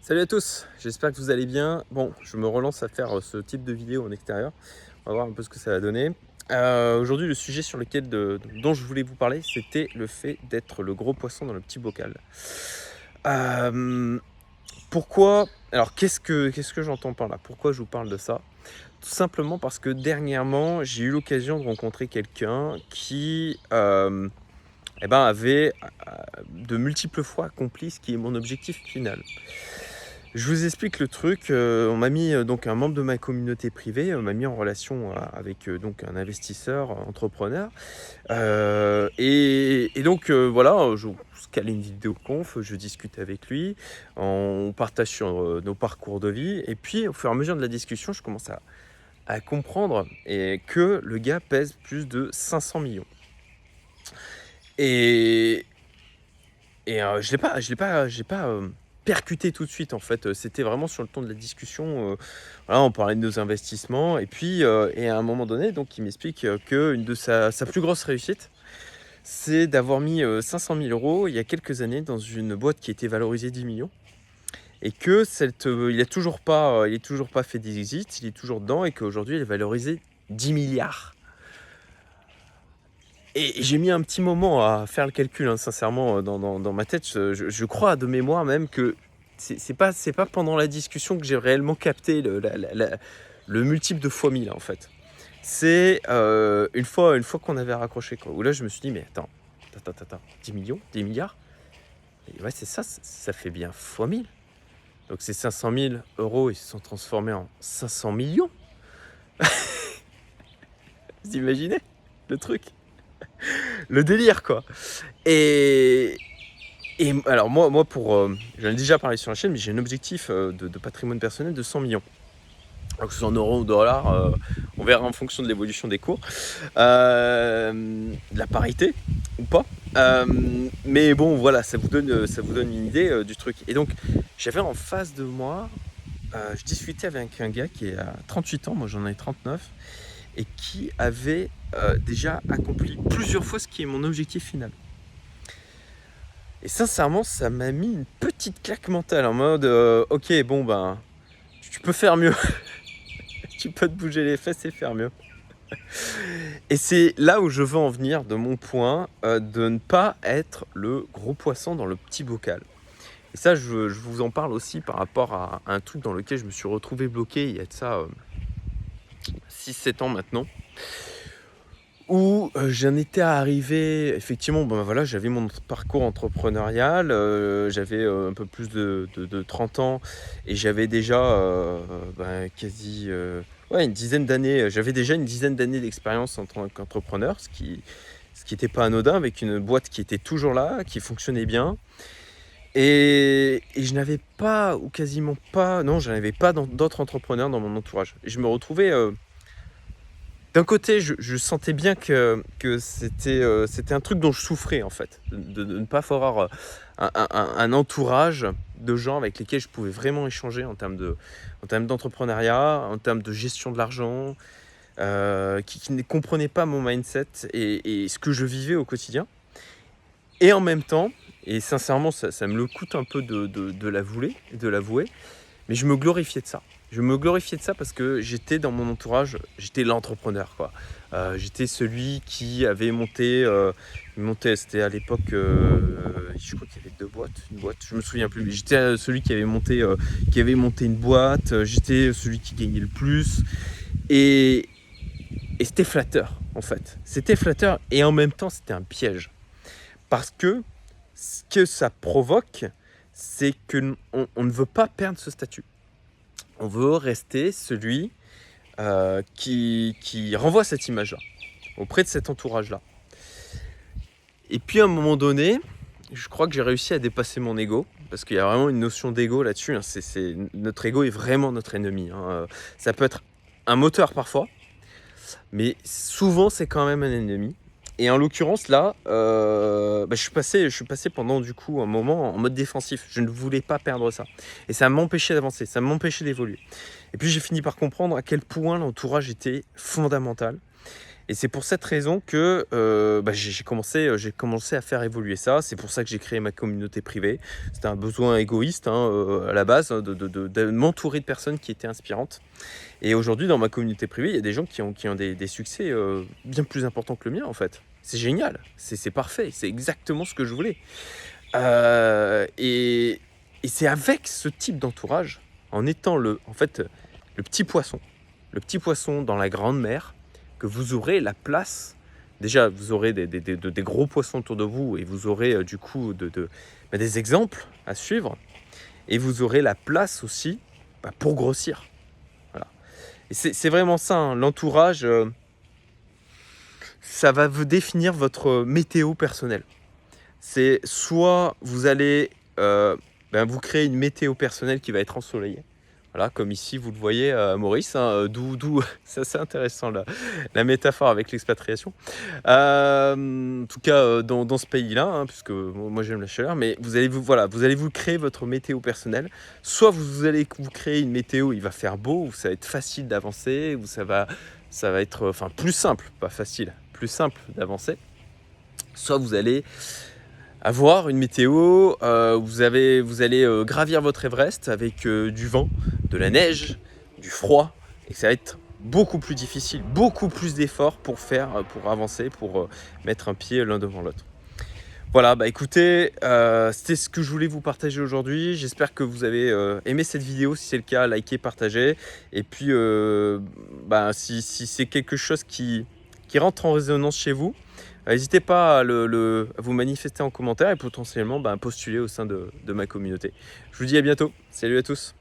Salut à tous, j'espère que vous allez bien. Bon, je me relance à faire ce type de vidéo en extérieur. On va voir un peu ce que ça va donner. Aujourd'hui, le sujet dont je voulais vous parler, c'était le fait d'être le gros poisson dans le petit bocal. Euh, Pourquoi? Alors, qu'est-ce que j'entends par là? Pourquoi je vous parle de ça? Tout simplement parce que dernièrement, j'ai eu l'occasion de rencontrer quelqu'un qui avait de multiples fois accompli ce qui est mon objectif final. Je vous explique le truc, on m'a mis, donc un membre de ma communauté privée, m'a mis en relation avec, donc un investisseur, entrepreneur, et donc voilà, je se cale une vidéo conf, je discute avec lui, on partage sur, nos parcours de vie et puis au fur et à mesure de la discussion, je commence à comprendre que le gars pèse plus de 500 millions et je l'ai pas percuté tout de suite en fait, c'était vraiment sur le ton de la discussion, voilà, on parlait de nos investissements et puis, et à un moment donné, donc il m'explique, qu'une de sa plus grosse réussite, c'est d'avoir mis, 500 000 € il y a quelques années dans une boîte qui était valorisée 10 millions et que il est toujours pas fait d'exit, il est toujours dedans et qu'aujourd'hui elle est valorisée 10 milliards. Et j'ai mis un petit moment à faire le calcul, hein, sincèrement, dans ma tête. Je crois de mémoire même que c'est pas pendant la discussion que j'ai réellement capté le multiple de fois 1000 en fait. C'est une fois qu'on avait raccroché, quoi. Où là, je me suis dit, mais attends, 10 millions, 10 milliards. Et ouais, c'est ça, ça fait bien fois 1000. Donc ces 500 000 euros, ils se sont transformés en 500 millions. Vous imaginez le truc? Le délire, quoi. Et, Et alors moi j'en ai déjà parlé sur la chaîne, mais j'ai un objectif de patrimoine personnel de 100 millions. Alors que ce soit en euros ou dollars, on verra en fonction de l'évolution des cours, de la parité ou pas. Mais bon, voilà, ça vous donne une idée du truc. Et donc, j'avais en face de moi, je discutais avec un gars qui a 38 ans, moi j'en ai 39, et qui avait déjà accompli plusieurs fois ce qui est mon objectif final. Et sincèrement, ça m'a mis une petite claque mentale en mode ok, bon ben, tu peux faire mieux, tu peux te bouger les fesses et faire mieux. Et c'est là où je veux en venir de mon point, de ne pas être le gros poisson dans le petit bocal. Et ça, je vous en parle aussi par rapport à un truc dans lequel je me suis retrouvé bloqué il y a de ça 6-7 ans maintenant. Où j'en étais arrivé, effectivement, ben voilà, j'avais mon parcours entrepreneurial, j'avais un peu plus de 30 ans et j'avais déjà quasi ouais, une dizaine d'années, j'avais déjà une dizaine d'années d'expérience en tant qu'entrepreneur, ce qui était pas anodin, avec une boîte qui était toujours là, qui fonctionnait bien. Et je n'avais pas, ou quasiment pas, non, je n'avais pas d'autres entrepreneurs dans mon entourage. Et je me retrouvais d'un côté, je sentais bien que c'était un truc dont je souffrais en fait, de ne pas avoir un entourage de gens avec lesquels je pouvais vraiment échanger en termes d'entrepreneuriat, en termes de gestion de l'argent, qui ne comprenaient pas mon mindset et ce que je vivais au quotidien. Et en même temps, et sincèrement, ça me le coûte un peu de l'avouer, mais je me glorifiais de ça. Je me glorifiais de ça parce que j'étais dans mon entourage, j'étais l'entrepreneur, quoi. J'étais celui qui avait monté, c'était à l'époque, je crois qu'il y avait une boîte, je me souviens plus. Mais j'étais celui qui avait monté une boîte, j'étais celui qui gagnait le plus. Et, et c'était flatteur, en fait. C'était flatteur et en même temps, c'était un piège. Parce que ce que ça provoque, c'est qu'on ne veut pas perdre ce statut. On veut rester celui qui renvoie cette image-là, auprès de cet entourage-là. Et puis à un moment donné, je crois que j'ai réussi à dépasser mon ego, parce qu'il y a vraiment une notion d'ego là-dessus, hein. Notre ego est vraiment notre ennemi, hein. Ça peut être un moteur parfois, mais souvent c'est quand même un ennemi. Et en l'occurrence là, je suis passé pendant du coup un moment en mode défensif. Je ne voulais pas perdre ça. Et ça m'empêchait d'avancer, ça m'empêchait d'évoluer. Et puis j'ai fini par comprendre à quel point l'entourage était fondamental. Et c'est pour cette raison que j'ai commencé à faire évoluer ça. C'est pour ça que j'ai créé ma communauté privée. C'était un besoin égoïste à la base, hein, de m'entourer de personnes qui étaient inspirantes. Et aujourd'hui, dans ma communauté privée, il y a des gens qui ont des succès bien plus importants que le mien, en fait. C'est génial, c'est parfait, c'est exactement ce que je voulais. Et c'est avec ce type d'entourage, en étant en fait, le petit poisson dans la grande mer, que vous aurez la place. Déjà, vous aurez des gros poissons autour de vous et vous aurez du coup des exemples à suivre. Et vous aurez la place aussi pour grossir. Voilà. Et c'est vraiment ça, hein, l'entourage, ça va vous définir votre météo personnelle. C'est soit vous allez vous créer une météo personnelle qui va être ensoleillée. Voilà, comme ici vous le voyez à Maurice, hein, d'où c'est assez intéressant la métaphore avec l'expatriation. En tout cas dans ce pays-là, hein, puisque moi j'aime la chaleur, mais vous allez vous créer votre météo personnelle. Soit vous allez vous créer une météo où il va faire beau, où ça va être facile d'avancer, où ça va être plus simple, pas facile, plus simple d'avancer. Soit vous allez avoir une météo, vous allez gravir votre Everest avec du vent, de la neige, du froid, et ça va être beaucoup plus difficile, beaucoup plus d'efforts pour avancer, pour mettre un pied l'un devant l'autre. Voilà, écoutez, c'était ce que je voulais vous partager aujourd'hui. J'espère que vous avez aimé cette vidéo. Si c'est le cas, likez, partagez. Et puis, si c'est quelque chose qui rentre en résonance chez vous, n'hésitez pas à vous manifester en commentaire et potentiellement postuler au sein de ma communauté. Je vous dis à bientôt. Salut à tous.